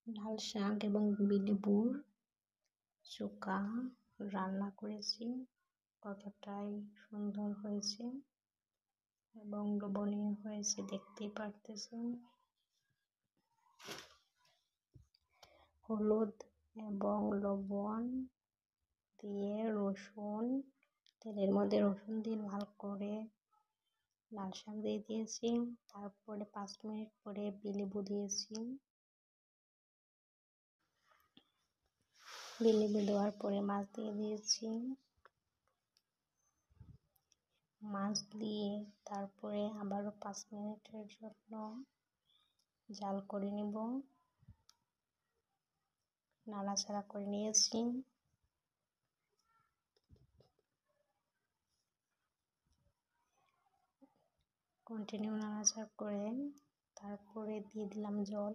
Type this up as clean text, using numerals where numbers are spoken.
লাল শাক এবং লেবুর চোখা রান্না করেছি। কতটাই সুন্দর হয়েছে এবং লোভনীয় হয়েছে দেখতেই পারতেছেন। হলুদ এবং লবণ দিয়ে রসুন, তেলের মধ্যে রসুন দিয়ে ভালো করে লাল শাক দিয়ে দিয়েছি। তারপরে 5 মিনিট পরে লেবু দিয়েছি। লেবু দেওয়ার পরে মাছ দিয়ে দিয়েছি। মাছ দিয়ে তারপরে আবারও 5 মিনিটের জন্য জাল করে নিব। নাড়াচাড়া করে নিয়েছি। কন্টিনিউ নাড়াচাড়া করে তারপরে দিয়ে দিলাম জল।